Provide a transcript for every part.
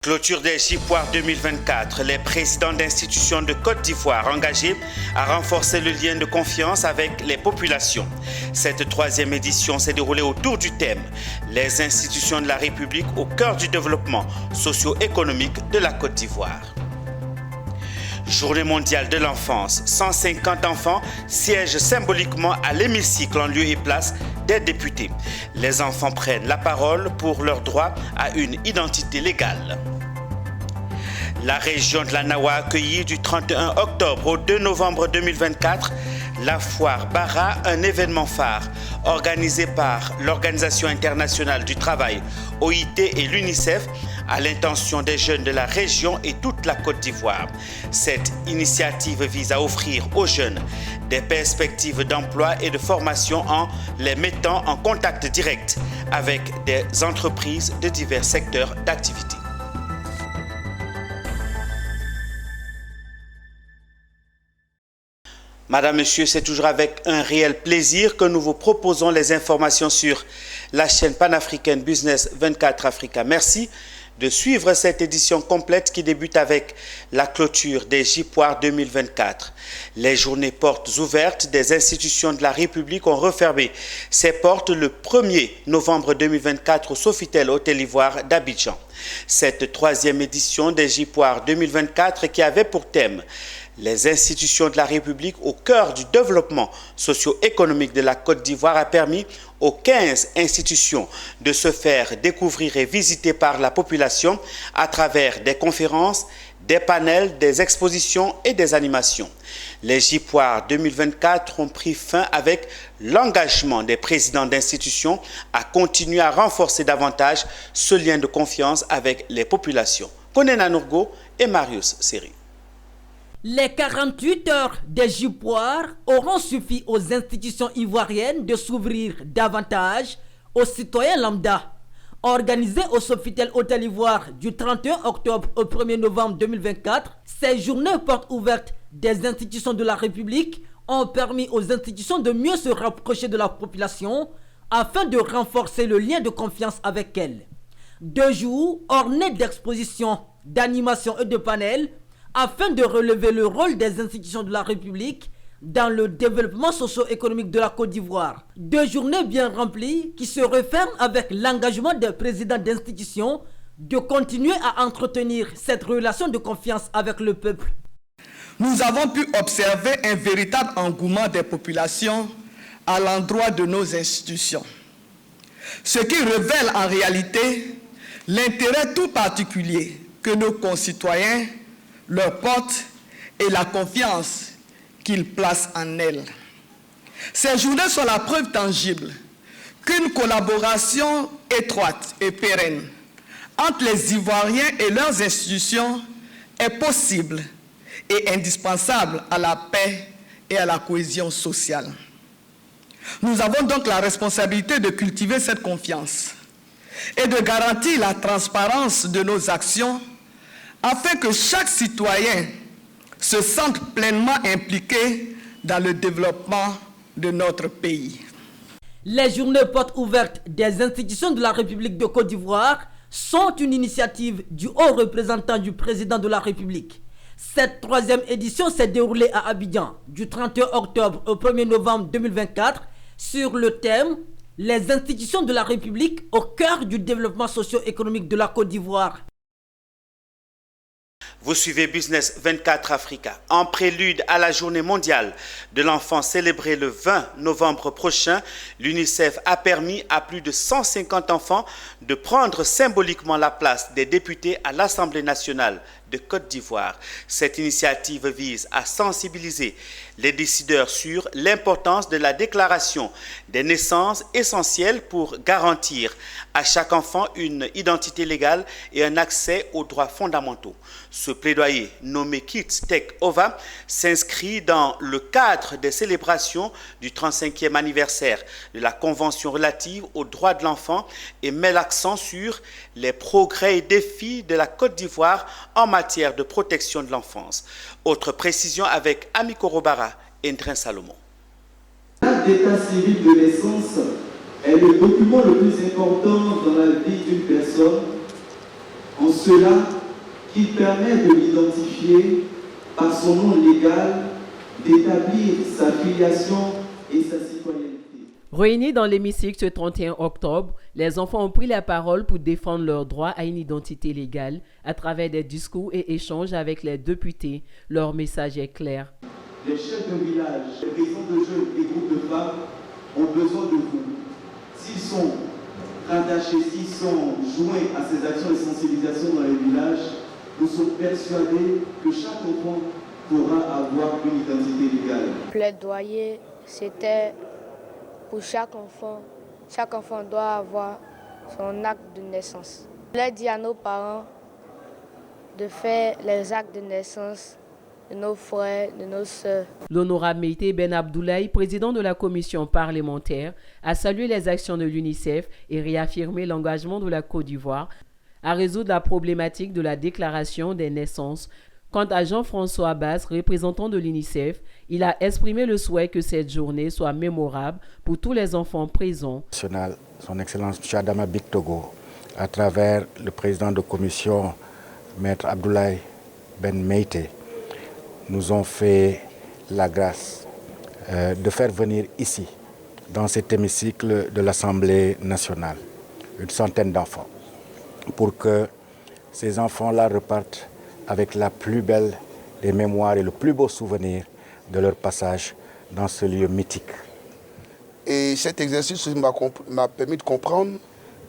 Clôture des JPOAR 2024, les présidents d'institutions de Côte d'Ivoire engagés à renforcer le lien de confiance avec les populations. Cette troisième édition s'est déroulée autour du thème « Les institutions de la République au cœur du développement socio-économique de la Côte d'Ivoire ». Journée mondiale de l'enfance, 150 enfants siègent symboliquement à l'hémicycle en lieu et place des députés. Les enfants prennent la parole pour leur droit à une identité légale. La région de la Nawa a accueilli du 31 octobre au 2 novembre 2024 la foire Bara, un événement phare organisé par l'Organisation internationale du travail, OIT et l'UNICEF à l'intention des jeunes de la région et toute la Côte d'Ivoire. Cette initiative vise à offrir aux jeunes des perspectives d'emploi et de formation en les mettant en contact direct avec des entreprises de divers secteurs d'activité. Madame, Monsieur, c'est toujours avec un réel plaisir que nous vous proposons les informations sur la chaîne panafricaine Business 24 Africa. Merci de suivre cette édition complète qui débute avec la clôture des JPOAR 2024. Les journées portes ouvertes des institutions de la République ont refermé ses portes le 1er novembre 2024 au Sofitel Hôtel Ivoire d'Abidjan. Cette troisième édition des JPOAR 2024 qui avait pour thème les institutions de la République au cœur du développement socio-économique de la Côte d'Ivoire a permis aux 15 institutions de se faire découvrir et visiter par la population à travers des conférences, des panels, des expositions et des animations. Les JPOAR 2024 ont pris fin avec l'engagement des présidents d'institutions à continuer à renforcer davantage ce lien de confiance avec les populations. Konena Nourgo et Marius Seri. Les 48 heures des JPOAR auront suffi aux institutions ivoiriennes de s'ouvrir davantage aux citoyens lambda. Organisées au Sofitel Hôtel Ivoire du 31 octobre au 1er novembre 2024, ces journées portes ouvertes des institutions de la République ont permis aux institutions de mieux se rapprocher de la population afin de renforcer le lien de confiance avec elles. 2 jours ornés d'expositions, d'animations et de panels afin de relever le rôle des institutions de la République dans le développement socio-économique de la Côte d'Ivoire. 2 journées bien remplies qui se referment avec l'engagement des présidents d'institutions de continuer à entretenir cette relation de confiance avec le peuple. Nous avons pu observer un véritable engouement des populations à l'endroit de nos institutions, ce qui révèle en réalité l'intérêt tout particulier que nos concitoyens leur portent et la confiance qu'ils placent en elles. Ces journées sont la preuve tangible qu'une collaboration étroite et pérenne entre les Ivoiriens et leurs institutions est possible et indispensable à la paix et à la cohésion sociale. Nous avons donc la responsabilité de cultiver cette confiance et de garantir la transparence de nos actions afin que chaque citoyen se sente pleinement impliqué dans le développement de notre pays. Les journées portes ouvertes des institutions de la République de Côte d'Ivoire sont une initiative du haut représentant du président de la République. Cette troisième édition s'est déroulée à Abidjan du 31 octobre au 1er novembre 2024 sur le thème « Les institutions de la République au cœur du développement socio-économique de la Côte d'Ivoire ». Vous suivez Business 24 Africa. En prélude à la journée mondiale de l'enfant célébrée le 20 novembre prochain, l'UNICEF a permis à plus de 150 enfants de prendre symboliquement la place des députés à l'Assemblée nationale de Côte d'Ivoire. Cette initiative vise à sensibiliser les décideurs sur l'importance de la déclaration des naissances essentielles pour garantir à chaque enfant une identité légale et un accès aux droits fondamentaux. Ce plaidoyer, nommé Kids Take Over, s'inscrit dans le cadre des célébrations du 35e anniversaire de la Convention relative aux droits de l'enfant et met l'accent sur les progrès et défis de la Côte d'Ivoire en matière de protection de l'enfance. Autre précision avec Ami Korobara et Ndrin Salomon. L'acte d'état civil de naissance est le document le plus important dans la vie d'une personne. En cela, qui permet de l'identifier par son nom légal, d'établir sa filiation et sa citoyenneté. Réunis dans l'hémicycle ce 31 octobre, les enfants ont pris la parole pour défendre leur droit à une identité légale à travers des discours et échanges avec les députés. Leur message est clair. Les chefs de village, les paysans de jeunes et groupes de femmes ont besoin de vous. S'ils sont rattachés, s'ils sont joints à ces actions de sensibilisation dans les villages, nous sommes persuadés que chaque enfant pourra avoir une identité légale. Plaidoyer, c'était pour chaque enfant. Chaque enfant doit avoir son acte de naissance. Je l'ai dit à nos parents de faire les actes de naissance de nos frères, de nos sœurs. L'honorable Meïté Ben Abdoulaye, président de la commission parlementaire, a salué les actions de l'UNICEF et réaffirmé l'engagement de la Côte d'Ivoire à résoudre la problématique de la déclaration des naissances. Quant à Jean-François Basse, représentant de l'UNICEF, il a exprimé le souhait que cette journée soit mémorable pour tous les enfants présents. Son Excellence Chadama Bictogo, à travers le président de commission, Maître Abdoulaye Ben Meïté, nous ont fait la grâce de faire venir ici, dans cet hémicycle de l'Assemblée nationale, une centaine d'enfants, pour que ces enfants-là repartent avec la plus belle des mémoires et le plus beau souvenir de leur passage dans ce lieu mythique. Et cet exercice m'a permis de comprendre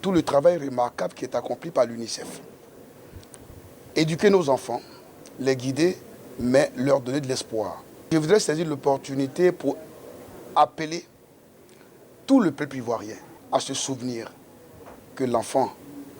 tout le travail remarquable qui est accompli par l'UNICEF. Éduquer nos enfants, les guider, mais leur donner de l'espoir. Je voudrais saisir l'opportunité pour appeler tout le peuple ivoirien à se souvenir que l'enfant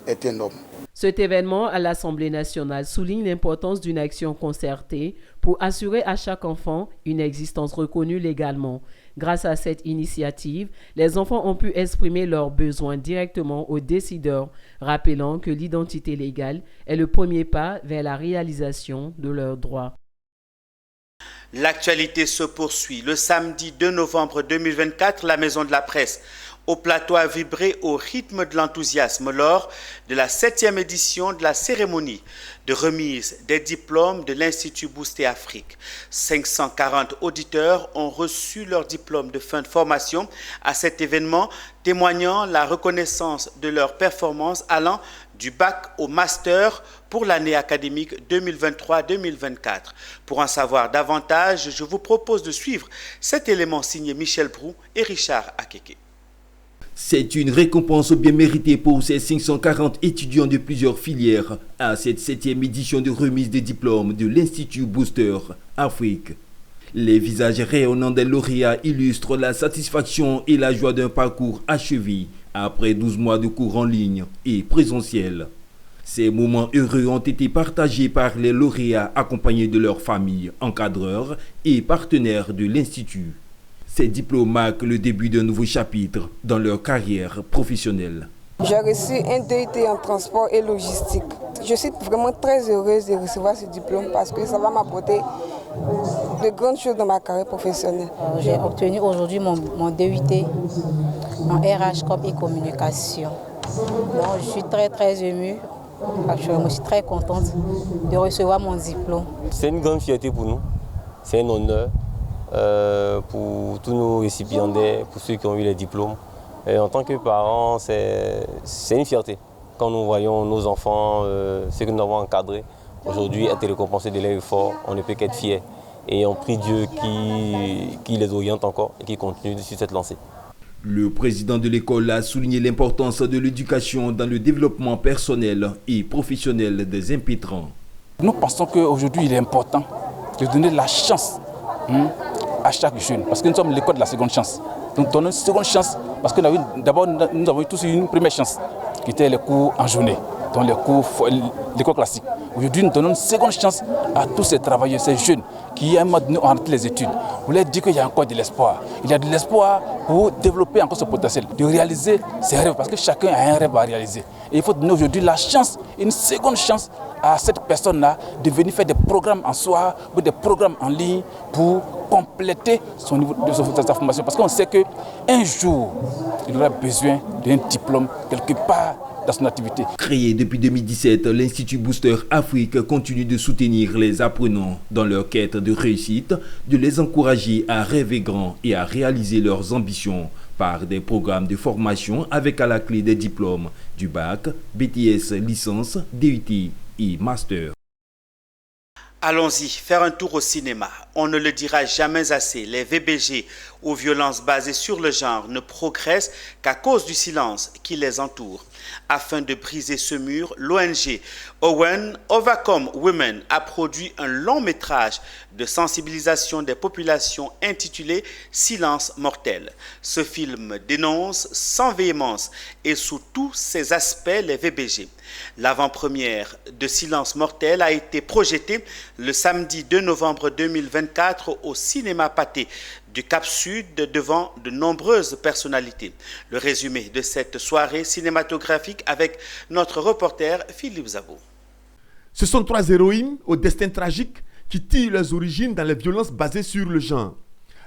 est un homme. Cet événement à l'Assemblée nationale souligne l'importance d'une action concertée pour assurer à chaque enfant une existence reconnue légalement. Grâce à cette initiative, les enfants ont pu exprimer leurs besoins directement aux décideurs, rappelant que l'identité légale est le premier pas vers la réalisation de leurs droits. L'actualité se poursuit. Le samedi 2 novembre 2024, la Maison de la Presse au plateau a vibré au rythme de l'enthousiasme lors de la 7e édition de la cérémonie de remise des diplômes de l'Institut Boosté Afrique. 540 auditeurs ont reçu leur diplôme de fin de formation à cet événement, témoignant la reconnaissance de leur performance allant du bac au master pour l'année académique 2023-2024. Pour en savoir davantage, je vous propose de suivre cet élément signé Michel Brou et Richard Akeke. C'est une récompense bien méritée pour ces 540 étudiants de plusieurs filières à cette 7e édition de remise des diplômes de l'Institut Booster Afrique. Les visages rayonnants des lauréats illustrent la satisfaction et la joie d'un parcours achevé après 12 mois de cours en ligne et présentiel. Ces moments heureux ont été partagés par les lauréats accompagnés de leurs familles, encadreurs et partenaires de l'Institut. Ces diplômes marquent le début d'un nouveau chapitre dans leur carrière professionnelle. J'ai reçu un DUT en transport et logistique. Je suis vraiment très heureuse de recevoir ce diplôme parce que ça va m'apporter de grandes choses dans ma carrière professionnelle. J'ai obtenu aujourd'hui mon DUT en RH Com et communication. Donc, je suis très émue. Actuellement, je suis très contente de recevoir mon diplôme. C'est une grande fierté pour nous. C'est un honneur. Pour tous nos récipiendaires, pour ceux qui ont eu les diplômes. Et en tant que parents, c'est une fierté. Quand nous voyons nos enfants, ceux que nous avons encadrés, aujourd'hui être récompensés de leur effort, on ne peut qu'être fiers. Et on prie Dieu qui les oriente encore et qui continue sur cette lancée. Le président de l'école a souligné l'importance de l'éducation dans le développement personnel et professionnel des impétrants. Nous pensons qu'aujourd'hui, il est important de donner la chance à chaque jeune, parce que nous sommes l'école de la seconde chance. Donc donnons une seconde chance, parce que d'abord nous avons eu tous une première chance, qui était les cours en journée, donc l'école classique. Aujourd'hui nous donnons une seconde chance à tous ces travailleurs, ces jeunes, qui à un moment donné ont arrêté les études. Vous leur dites qu'il y a encore de l'espoir. Il y a de l'espoir pour développer encore ce potentiel, de réaliser ses rêves, parce que chacun a un rêve à réaliser. Et il faut donner aujourd'hui la chance, une seconde chance à cette personne-là de venir faire des programmes en soir ou des programmes en ligne pour compléter son niveau de sa formation. Parce qu'on sait qu'un jour, il aura besoin d'un diplôme quelque part dans son activité. Créé depuis 2017, l'Institut Booster Afrique continue de soutenir les apprenants dans leur quête de réussite, de les encourager à rêver grand et à réaliser leurs ambitions par des programmes de formation avec à la clé des diplômes du bac, BTS, licence, DUT et master. Allons-y, faire un tour au cinéma. On ne le dira jamais assez, les VBG ou violences basées sur le genre ne progressent qu'à cause du silence qui les entoure. Afin de briser ce mur, l'ONG Owen Overcome Women a produit un long métrage de sensibilisation des populations intitulé Silence mortel. Ce film dénonce sans véhémence et sous tous ses aspects les VBG. L'avant-première de Silence mortel a été projetée le samedi 2 novembre 2024 au cinéma Pathé du Cap Sud devant de nombreuses personnalités. Le résumé de cette soirée cinématographique avec notre reporter Philippe Zabo. Ce sont 3 héroïnes au destin tragique qui tirent leurs origines dans les violences basées sur le genre.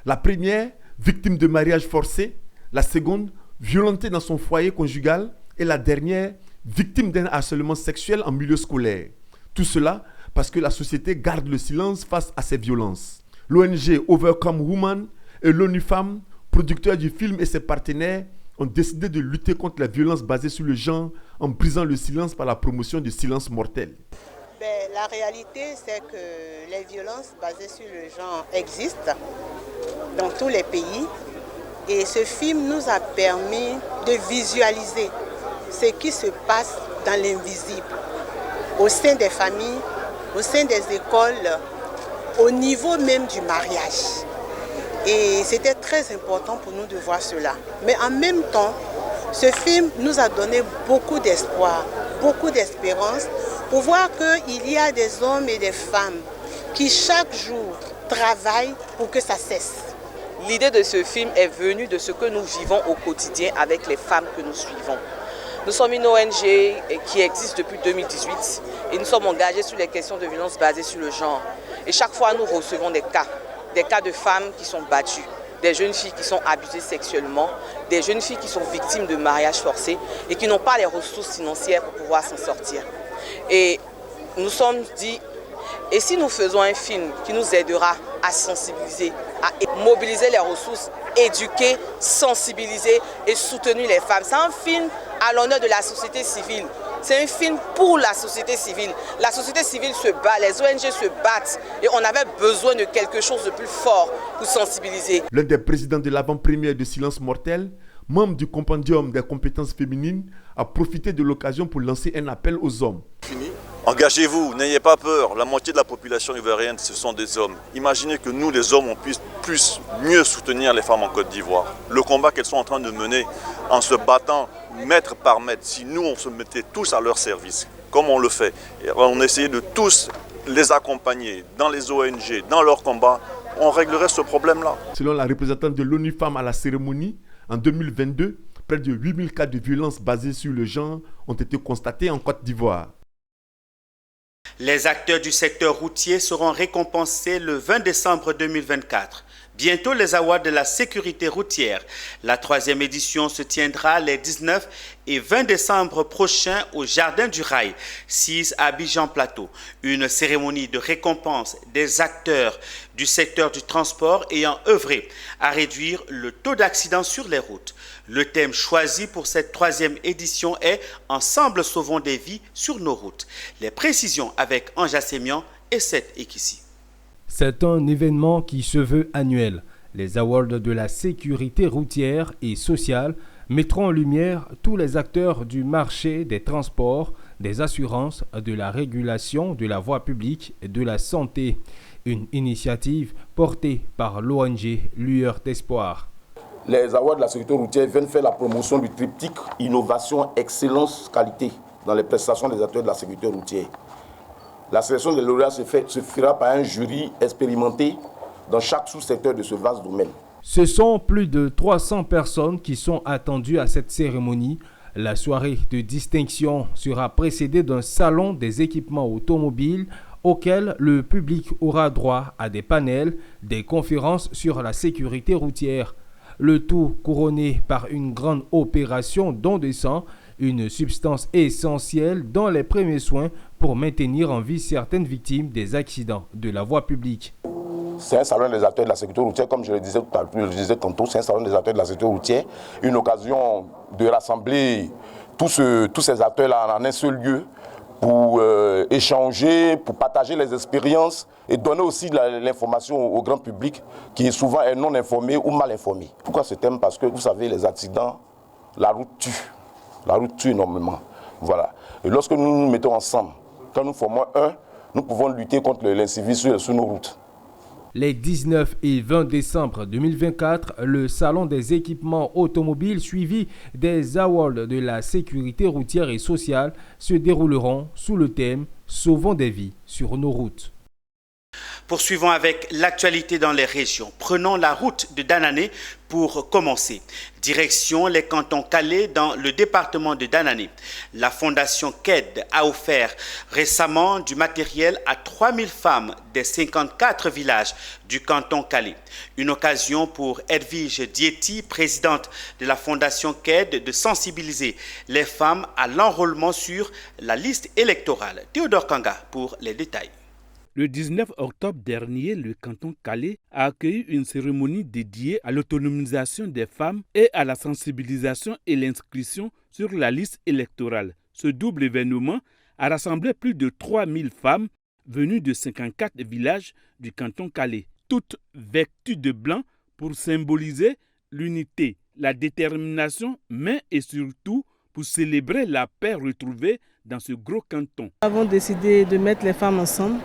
La première, victime de mariage forcé. La seconde, violentée dans son foyer conjugal. Et la dernière, victime d'un harcèlement sexuel en milieu scolaire. Tout cela parce que la société garde le silence face à ces violences. L'ONG Overcome Women et l'ONU Femmes, producteurs du film et ses partenaires, ont décidé de lutter contre la violence basée sur le genre en brisant le silence par la promotion du silence mortel. La réalité, c'est que les violences basées sur le genre existent dans tous les pays. Et ce film nous a permis de visualiser ce qui se passe dans l'invisible, au sein des familles, au sein des écoles, au niveau même du mariage. Et c'était très important pour nous de voir cela. Mais en même temps, ce film nous a donné beaucoup d'espoir, beaucoup d'espérance pour voir qu'il y a des hommes et des femmes qui chaque jour travaillent pour que ça cesse. L'idée de ce film est venue de ce que nous vivons au quotidien avec les femmes que nous suivons. Nous sommes une ONG qui existe depuis 2018 et nous sommes engagés sur les questions de violence basées sur le genre. Et chaque fois, nous recevons des cas de femmes qui sont battues, des jeunes filles qui sont abusées sexuellement, des jeunes filles qui sont victimes de mariages forcés et qui n'ont pas les ressources financières pour pouvoir s'en sortir. Et nous sommes dit, et si nous faisons un film qui nous aidera à sensibiliser, à mobiliser les ressources, éduquer, sensibiliser et soutenir les femmes. C'est un film à l'honneur de la société civile. C'est un film pour la société civile. La société civile se bat, les ONG se battent et on avait besoin de quelque chose de plus fort pour sensibiliser. L'un des présidents de l'avant-première de Silence mortel, membre du compendium des compétences féminines, a profité de l'occasion pour lancer un appel aux hommes. Engagez-vous, n'ayez pas peur. La moitié de la population ivoirienne, ce sont des hommes. Imaginez que nous, les hommes, on puisse mieux soutenir les femmes en Côte d'Ivoire. Le combat qu'elles sont en train de mener en se battant mètre par mètre, si nous, on se mettait tous à leur service, comme on le fait, et on essayait de tous les accompagner dans les ONG, dans leur combat, on réglerait ce problème-là. Selon la représentante de l'ONU Femmes à la cérémonie, en 2022, près de 8000 cas de violence basés sur le genre ont été constatés en Côte d'Ivoire. Les acteurs du secteur routier seront récompensés le 20 décembre 2024. Bientôt les awards de la sécurité routière. La 3e édition se tiendra les 19 et 20 décembre prochains au Jardin du Rail, 6 à Abidjan Plateau. Une cérémonie de récompense des acteurs du secteur du transport ayant œuvré à réduire le taux d'accidents sur les routes. Le thème choisi pour cette 3e édition est « Ensemble sauvons des vies sur nos routes ». Les précisions avec Anja Sémian et Seth Ekissi. C'est un événement qui se veut annuel. Les awards de la sécurité routière et sociale mettront en lumière tous les acteurs du marché des transports, des assurances, de la régulation, de la voie publique et de la santé. Une initiative portée par l'ONG Lueur d'Espoir. Les awards de la sécurité routière viennent faire la promotion du triptyque innovation, excellence, qualité dans les prestations des acteurs de la sécurité routière. La sélection des lauréats se fera par un jury expérimenté dans chaque sous-secteur de ce vaste domaine. Ce sont plus de 300 personnes qui sont attendues à cette cérémonie. La soirée de distinction sera précédée d'un salon des équipements automobiles auquel le public aura droit à des panels, des conférences sur la sécurité routière. Le tout couronné par une grande opération don de sang, une substance essentielle dans les premiers soins pour maintenir en vie certaines victimes des accidents de la voie publique. C'est un salon des acteurs de la sécurité routière, comme je le disais tantôt, c'est un salon des acteurs de la sécurité routière, une occasion de rassembler tous ces acteurs-là en un seul lieu pour échanger, pour partager les expériences et donner aussi l'information au grand public qui est souvent non informé ou mal informé. Pourquoi ce thème? Parce que vous savez, les accidents, la route tue énormément. Voilà. Et lorsque nous nous mettons ensemble, quand nous formons nous pouvons lutter contre l'incivisme sur nos routes. Les 19 et 20 décembre 2024, le Salon des équipements automobiles suivi des Awards de la sécurité routière et sociale se dérouleront sous le thème « Sauvons des vies sur nos routes ». Poursuivons avec l'actualité dans les régions. Prenons la route de Danané pour commencer. Direction les cantons Calais dans le département de Danané. La fondation KED a offert récemment du matériel à 3000 femmes des 54 villages du canton Calais. Une occasion pour Edwige Dieti, présidente de la fondation KED, de sensibiliser les femmes à l'enrôlement sur la liste électorale. Théodore Kanga pour les détails. Le 19 octobre dernier, le canton Calais a accueilli une cérémonie dédiée à l'autonomisation des femmes et à la sensibilisation et l'inscription sur la liste électorale. Ce double événement a rassemblé plus de 3000 femmes venues de 54 villages du canton Calais, toutes vêtues de blanc pour symboliser l'unité, la détermination, mais et surtout pour célébrer la paix retrouvée dans ce gros canton. Nous avons décidé de mettre les femmes ensemble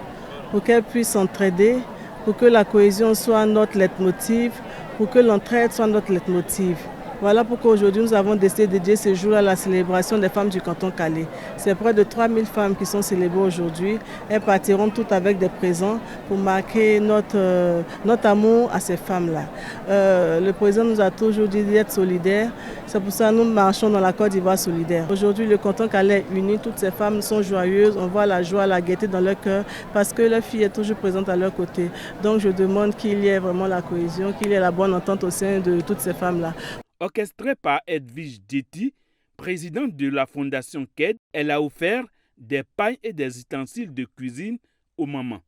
pour qu'elles puissent s'entraider, pour que la cohésion soit notre leitmotiv, pour que l'entraide soit notre leitmotiv. Voilà pourquoi aujourd'hui nous avons décidé de dédier ce jour à la célébration des femmes du canton Calais. C'est près de 3000 femmes qui sont célébrées aujourd'hui. Elles partiront toutes avec des présents pour marquer notre amour à ces femmes-là. Le président nous a toujours dit d'être solidaires. C'est pour ça que nous marchons dans la Côte d'Ivoire solidaire. Aujourd'hui, le canton Calais est uni. Toutes ces femmes sont joyeuses. On voit la joie, la gaieté dans leur cœur parce que leur fille est toujours présente à leur côté. Donc je demande qu'il y ait vraiment la cohésion, qu'il y ait la bonne entente au sein de toutes ces femmes-là. Orchestrée par Edwige Dieti, présidente de la fondation KED, elle a offert des pailles et des ustensiles de cuisine aux mamans.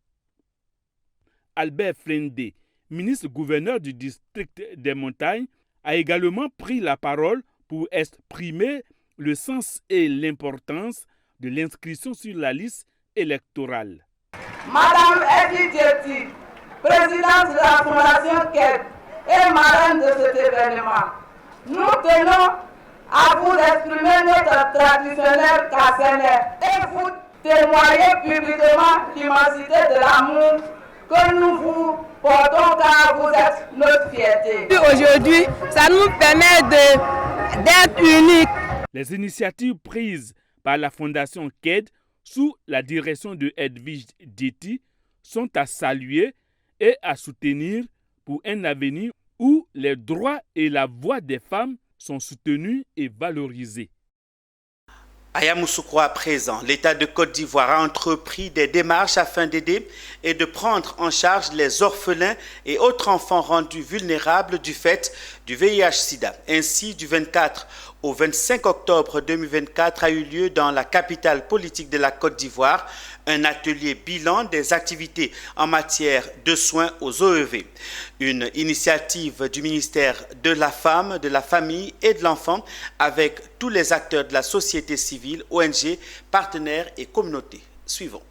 Albert Flendé, ministre-gouverneur du district des Montagnes, a également pris la parole pour exprimer le sens et l'importance de l'inscription sur la liste électorale. Madame Edwige Dieti, présidente de la fondation KED et marraine de cet événement, nous tenons à vous exprimer notre traditionnel Kasséné et vous témoigner publiquement l'immensité de l'amour que nous vous portons car vous êtes notre fierté. Aujourd'hui, ça nous permet d'être uniques. Les initiatives prises par la fondation KED sous la direction de Edwige Dieti sont à saluer et à soutenir pour un avenir où les droits et la voix des femmes sont soutenus et valorisés. À Yamoussoukro à présent, l'État de Côte d'Ivoire a entrepris des démarches afin d'aider et de prendre en charge les orphelins et autres enfants rendus vulnérables du fait du VIH-Sida. Ainsi, du 24 au 25 octobre 2024 a eu lieu dans la capitale politique de la Côte d'Ivoire un atelier bilan des activités en matière de soins aux OEV. Une initiative du ministère de la Femme, de la Famille et de l'Enfant avec tous les acteurs de la société civile, ONG, partenaires et communautés. Suivons.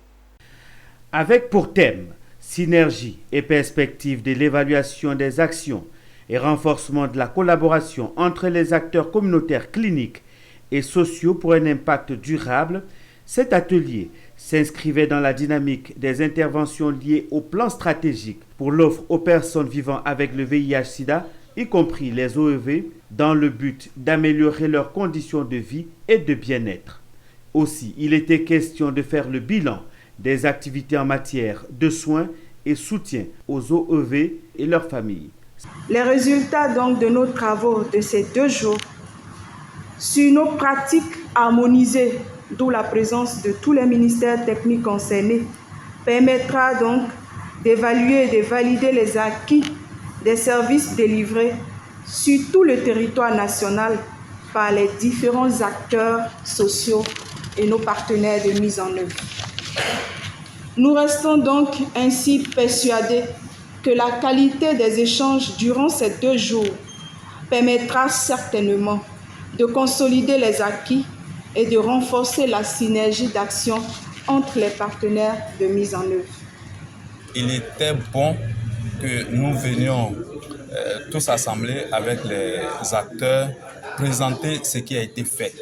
Avec pour thème synergie et perspective de l'évaluation des actions et renforcement de la collaboration entre les acteurs communautaires cliniques et sociaux pour un impact durable, cet atelier s'inscrivait dans la dynamique des interventions liées au plan stratégique pour l'offre aux personnes vivant avec le VIH-Sida, y compris les OEV, dans le but d'améliorer leurs conditions de vie et de bien-être. Aussi, il était question de faire le bilan des activités en matière de soins et soutien aux OEV et leurs familles. Les résultats donc de nos travaux de ces 2 jours sur nos pratiques harmonisées, d'où la présence de tous les ministères techniques concernés, permettra donc d'évaluer et de valider les acquis des services délivrés sur tout le territoire national par les différents acteurs sociaux et nos partenaires de mise en œuvre. Nous restons donc ainsi persuadés que la qualité des échanges durant ces 2 jours permettra certainement de consolider les acquis et de renforcer la synergie d'action entre les partenaires de mise en œuvre. Il était bon que nous venions tous assemblés avec les acteurs, présenter ce qui a été fait,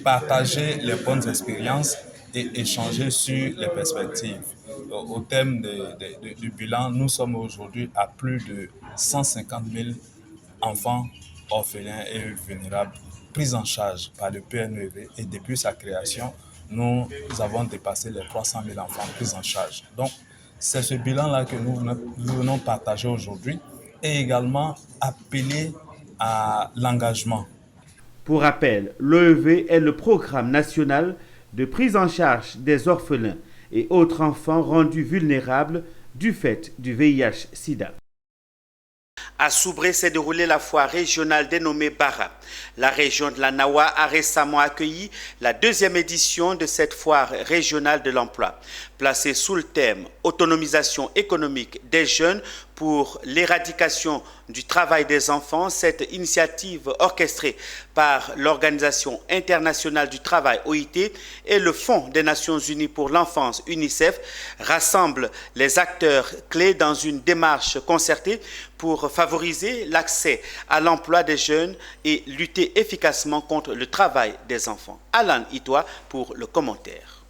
partager les bonnes expériences et échanger sur les perspectives. Au thème du bilan, nous sommes aujourd'hui à plus de 150 000 enfants orphelins et vulnérables pris en charge par le PNEV, et depuis sa création, nous avons dépassé les 300 000 enfants pris en charge. Donc, c'est ce bilan-là que nous venons partager aujourd'hui et également appeler à l'engagement. Pour rappel, l'OEV est le programme national de prise en charge des orphelins et autres enfants rendus vulnérables du fait du VIH-Sida. À Soubré s'est déroulée la foire régionale dénommée Bara. La région de la Nawa a récemment accueilli la 2e édition de cette foire régionale de l'emploi. Placée sous le thème « Autonomisation économique des jeunes pour l'éradication du travail des enfants », cette initiative orchestrée par l'Organisation internationale du travail OIT et le Fonds des Nations Unies pour l'enfance UNICEF rassemble les acteurs clés dans une démarche concertée pour favoriser l'accès à l'emploi des jeunes et lutter efficacement contre le travail des enfants. Alan Itoa pour le commentaire.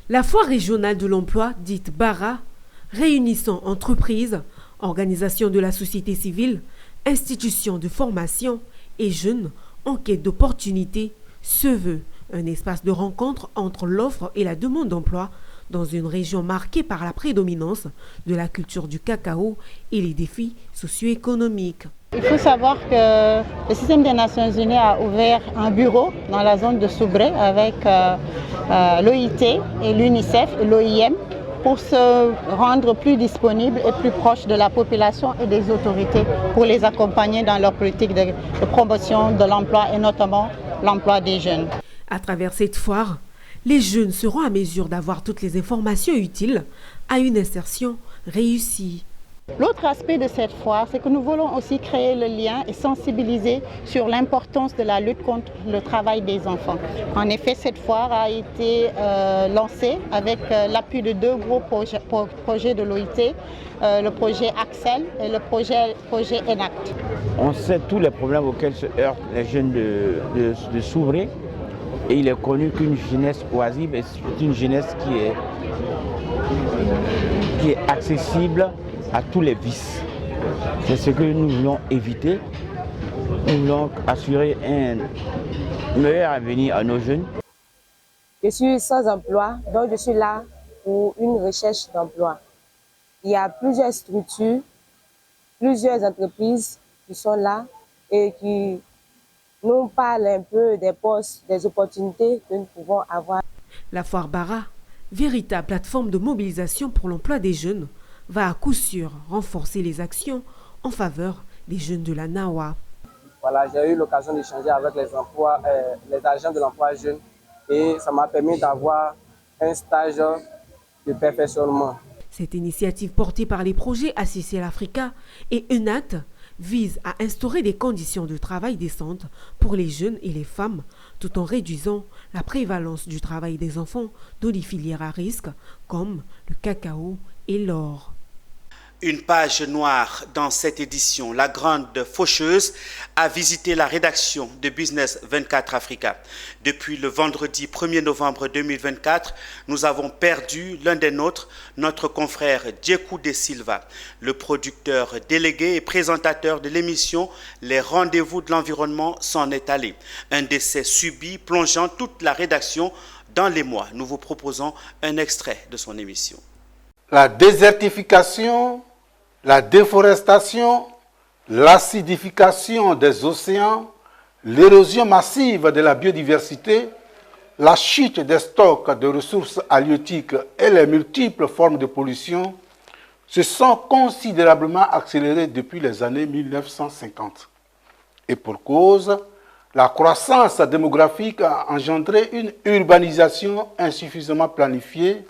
La foire régionale de l'emploi, dite Bara, réunissant entreprises, organisations de la société civile, institutions de formation et jeunes en quête d'opportunités, se veut un espace de rencontre entre l'offre et la demande d'emploi dans une région marquée par la prédominance de la culture du cacao et les défis socio-économiques. Il faut savoir que le système des Nations Unies a ouvert un bureau dans la zone de Soubré avec l'OIT et l'UNICEF et l'OIM pour se rendre plus disponible et plus proche de la population et des autorités pour les accompagner dans leur politique de promotion de l'emploi et notamment l'emploi des jeunes. À travers cette foire, les jeunes seront à mesure d'avoir toutes les informations utiles à une insertion réussie. L'autre aspect de cette foire, c'est que nous voulons aussi créer le lien et sensibiliser sur l'importance de la lutte contre le travail des enfants. En effet, cette foire a été lancée avec l'appui de 2 gros projets de l'OIT, le projet Axel et le projet ENACT. On sait tous les problèmes auxquels se heurtent les jeunes de Soubré. Et il est connu qu'une jeunesse oisive, c'est une jeunesse qui est accessible à tous les vices. C'est ce que nous voulons éviter. Nous voulons assurer un meilleur avenir à nos jeunes. Je suis sans emploi, donc je suis là pour une recherche d'emploi. Il y a plusieurs structures, plusieurs entreprises qui sont là et qui nous parlent un peu des postes, des opportunités que nous pouvons avoir. La foire Bara, véritable plateforme de mobilisation pour l'emploi des jeunes, va à coup sûr renforcer les actions en faveur des jeunes de la Nawa. Voilà, j'ai eu l'occasion d'échanger avec les agents de l'emploi jeune et ça m'a permis d'avoir un stage de perfectionnement. Cette initiative portée par les projets ACCL Africa et ENACT vise à instaurer des conditions de travail décentes pour les jeunes et les femmes, tout en réduisant la prévalence du travail des enfants dans les filières à risque comme le cacao et l'or. Une page noire dans cette édition. La grande faucheuse a visité la rédaction de Business 24 Africa. Depuis le vendredi 1er novembre 2024, nous avons perdu l'un des nôtres, notre confrère Djekou De Silva, le producteur délégué et présentateur de l'émission Les Rendez-vous de l'environnement s'en est allé. Un décès subi plongeant toute la rédaction dans les mois. Nous vous proposons un extrait de son émission. La désertification, la déforestation, l'acidification des océans, l'érosion massive de la biodiversité, la chute des stocks de ressources halieutiques et les multiples formes de pollution se sont considérablement accélérées depuis les années 1950. Et pour cause, la croissance démographique a engendré une urbanisation insuffisamment planifiée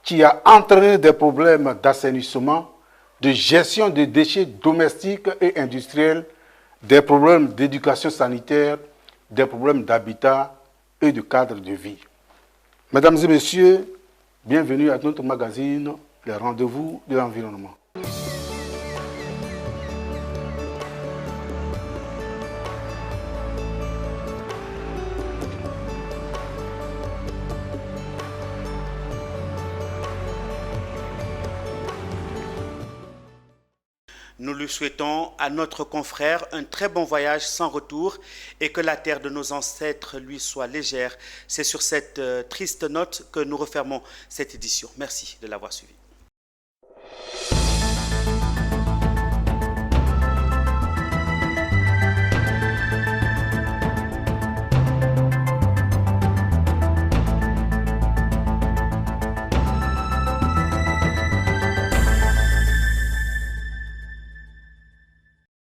qui a entraîné des problèmes d'assainissement, de gestion des déchets domestiques et industriels, des problèmes d'éducation sanitaire, des problèmes d'habitat et de cadre de vie. Mesdames et messieurs, bienvenue à notre magazine, les rendez-vous de l'environnement. Nous lui souhaitons à notre confrère un très bon voyage sans retour et que la terre de nos ancêtres lui soit légère. C'est sur cette triste note que nous refermons cette édition. Merci de l'avoir suivi.